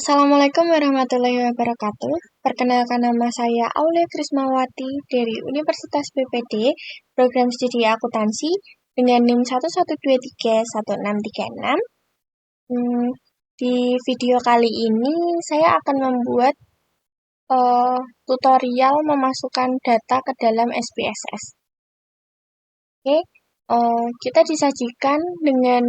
Assalamualaikum warahmatullahi wabarakatuh. Perkenalkan, nama saya Aulia Krismawati dari Universitas BPD, Program Studi Akuntansi dengan NIM 112316636. Di video kali ini saya akan membuat tutorial memasukkan data ke dalam SPSS. Oke, kita disajikan dengan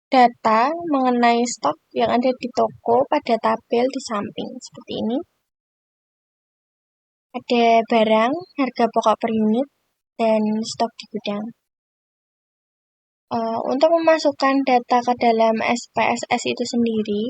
data mengenai stok yang ada di toko pada tabel di samping seperti ini. Ada barang, harga pokok per unit, dan stok di gudang. Untuk memasukkan data ke dalam SPSS itu sendiri,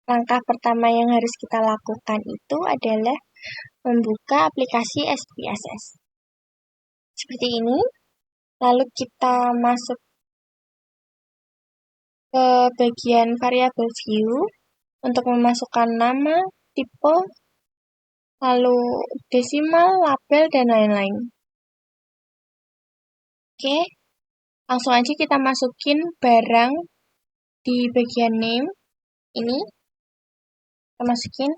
langkah pertama yang harus kita lakukan itu adalah membuka aplikasi SPSS. Seperti ini. Lalu kita masuk ke bagian variabel view untuk memasukkan nama, tipe, lalu desimal, label, dan lain-lain. Oke, langsung aja kita masukin barang di bagian name. Ini, kita masukin.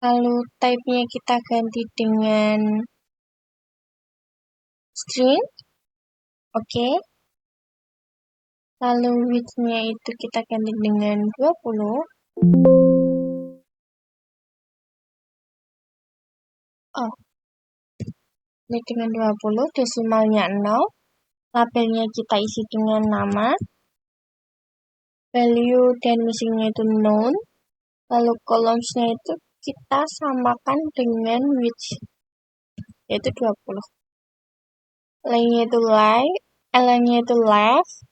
Lalu type-nya kita ganti dengan string. Oke. Lalu width-nya itu kita ganti dengan 20. Ini dengan 20, desimalnya 0. Labelnya kita isi dengan nama. Value dan missing-nya itu known. Lalu columns-nya itu kita samakan dengan width, yaitu 20. Line-nya itu line-nya itu left.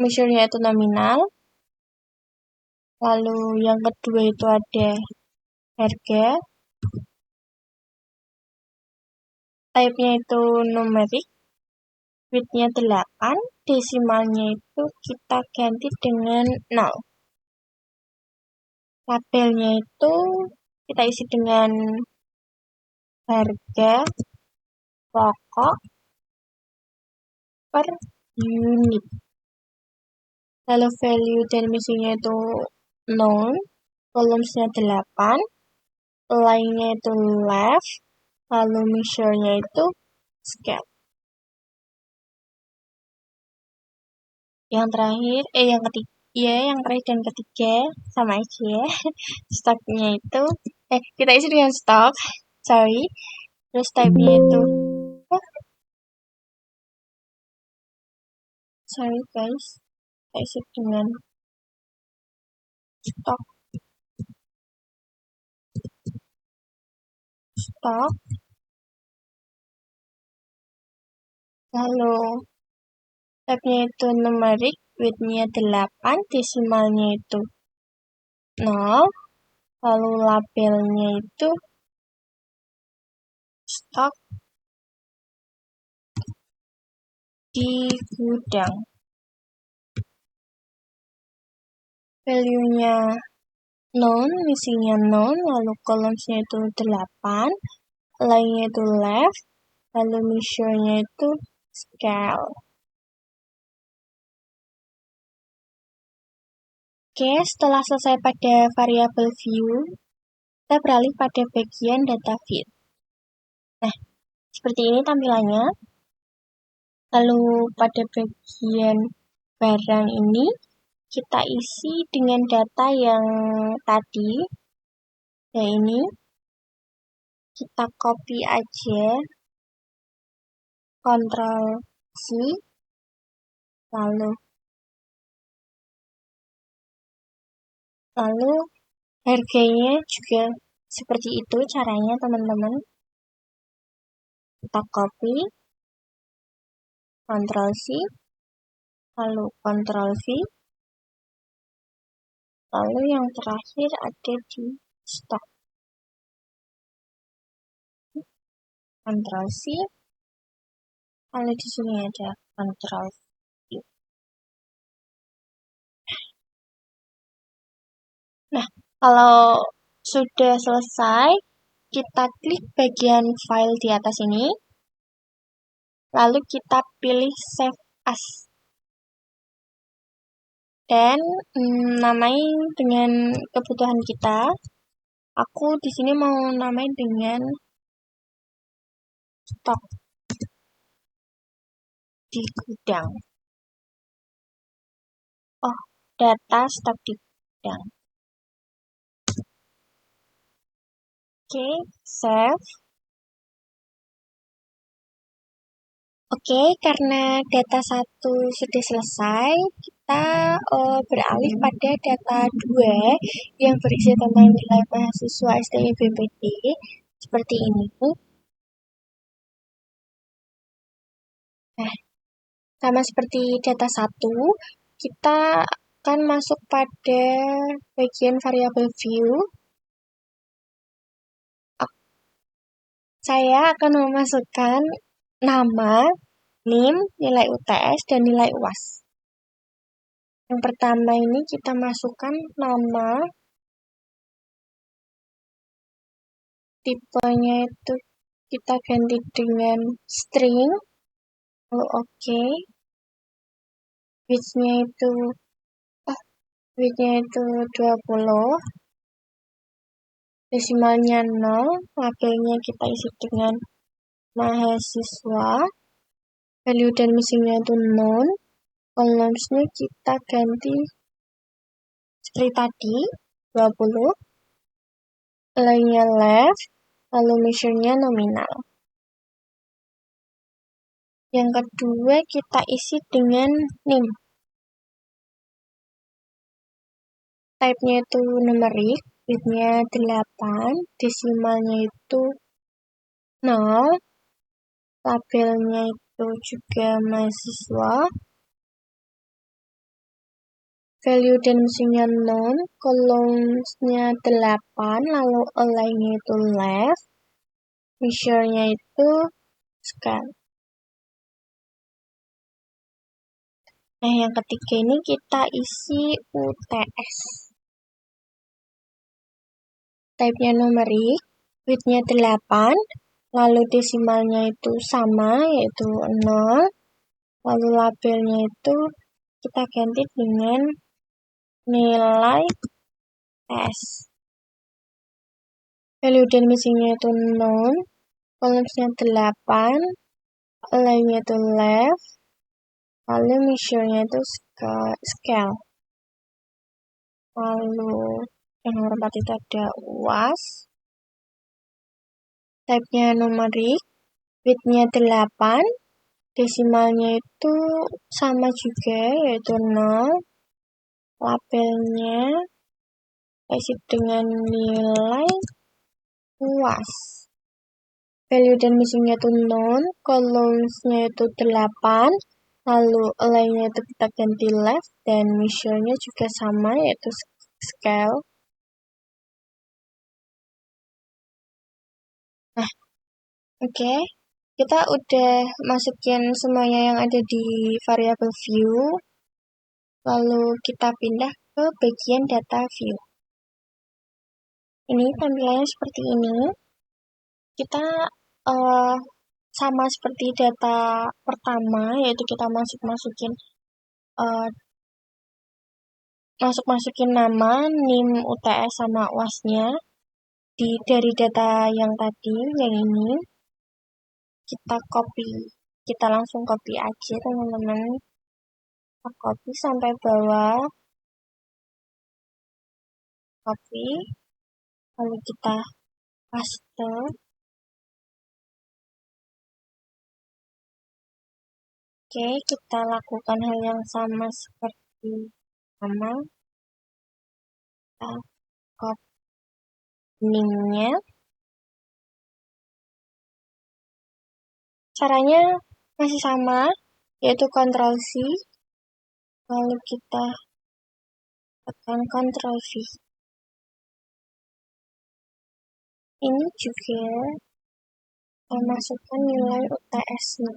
Measure-nya itu nominal. Lalu yang kedua itu ada harga. Type-nya itu numerik. Width-nya 8. Desimalnya itu kita ganti dengan 0. Labelnya itu kita isi dengan harga pokok per unit. Lalu value dan missing-nya itu known. Columns-nya 8. Line-nya itu left. Lalu measure-nya itu scale. Yang terakhir dan ketiga sama aja ya. Stoknya itu kita isi dengan stok. Terus type-nya itu guys. Kita isi dengan stok. Lalu type-nya itu numerik, width-nya 8, desimalnya itu 0. Lalu labelnya itu stok di gudang. Value-nya known, missing-nya known, lalu columns-nya itu 8, line-nya itu left, lalu measure-nya itu scale. Oke, setelah selesai pada variabel view, kita beralih pada bagian data feed. Nah, seperti ini tampilannya. Lalu pada bagian barang ini, kita isi dengan data yang tadi. Ya ini, kita copy aja. Ctrl C. Lalu harganya juga seperti itu caranya teman-teman. Kita copy, Ctrl C, lalu Ctrl V, lalu yang terakhir ada di stok. Ctrl C, lalu di sini ada Ctrl V. Nah, kalau sudah selesai, kita klik bagian file di atas ini. Lalu kita pilih Save As. dan namai dengan kebutuhan kita. Aku di sini mau namai dengan stok di gudang. Oh, data stok di gudang. Oke, save. Oke, karena data 1 sudah selesai, kita beralih pada data 2 yang berisi tentang nilai mahasiswa STI BPD seperti ini. Nah, sama seperti data 1, kita akan masuk pada bagian variabel view. Saya akan memasukkan nama, NIM, nilai UTS, dan nilai UAS. Yang pertama ini kita masukkan nama, tipenya itu kita ganti dengan string, oke. Width-nya itu 20, desimalnya 0, labelnya kita isi dengan mahasiswa, value dan missingnya itu non, columns-nya kita ganti seperti tadi, 20, line-nya left, lalu measure-nya nominal. Yang kedua kita isi dengan NIM. Type-nya itu numerik, width-nya 8, desimalnya itu 0, labelnya itu juga mahasiswa, value dan missingnya non, columns-nya 8, lalu align-nya itu left, measure-nya itu scan. Nah, yang ketiga ini kita isi UTS. Type-nya numerik, width-nya 8, lalu desimalnya itu sama, yaitu 0, lalu labelnya itu kita ganti dengan nilai S. Value dan missingnya itu non, columns-nya 8, align-nya itu left, lalu measure-nya itu scale. Lalu yang nomor 4 itu ada UAS. Type-nya numerik, width-nya 8, desimalnya itu sama juga, yaitu 0, labelnya isi dengan nilai UAS. Value dan missingnya itu non, columns-nya itu 8, lalu align-nya itu kita ganti left, dan measure-nya juga sama, yaitu scale. Nah, oke. Kita udah masukin semuanya yang ada di variabel view, lalu kita pindah ke bagian data view. Ini tampilannya seperti ini. Kita sama seperti data pertama, yaitu kita masukin nama, NIM, UTS, sama UAS-nya dari data yang tadi, yang ini. Kita langsung copy aja, teman-teman. Kita copy sampai bawah, copy, lalu kita paste. Oke, kita lakukan hal yang sama seperti sama. Kita copy NIM-nya. Caranya masih sama, yaitu Ctrl C, lalu kita tekan Ctrl V. Ini juga kita masukkan nilai UTS-nya.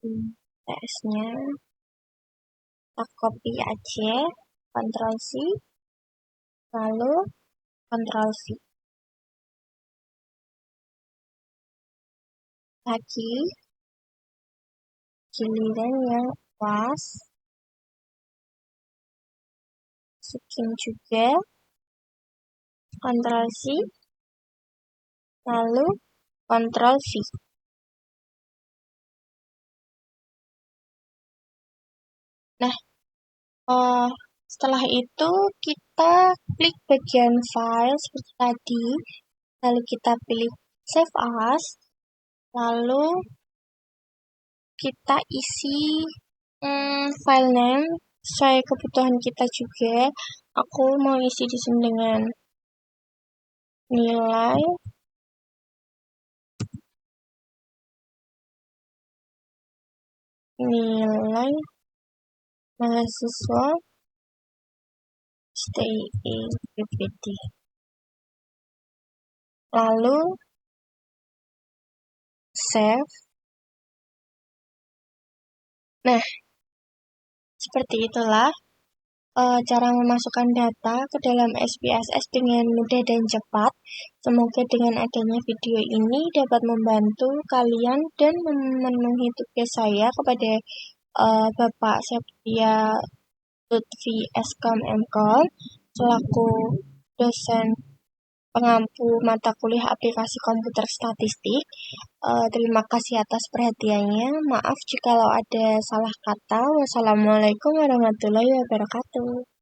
UTS-nya kita copy aja, Ctrl C, lalu Ctrl V. Lagi giliran yang awas, skim juga, Ctrl C, lalu Ctrl V. Nah, setelah itu kita klik bagian file seperti tadi, lalu kita pilih save as, lalu kita isi file name sesuai kebutuhan kita juga. Aku mau isi di sini dengan nilai mahasiswa STI-PPD. Lalu save. Nah, seperti itulah cara memasukkan data ke dalam SPSS dengan mudah dan cepat. Semoga dengan adanya video ini dapat membantu kalian dan memenuhi tugas saya kepada Bapak Septia Lutfi Eskom Mkom selaku dosen pengampu mata kuliah aplikasi komputer statistik. Terima kasih atas perhatiannya. Maaf jikalau ada salah kata. Wassalamualaikum warahmatullahi wabarakatuh.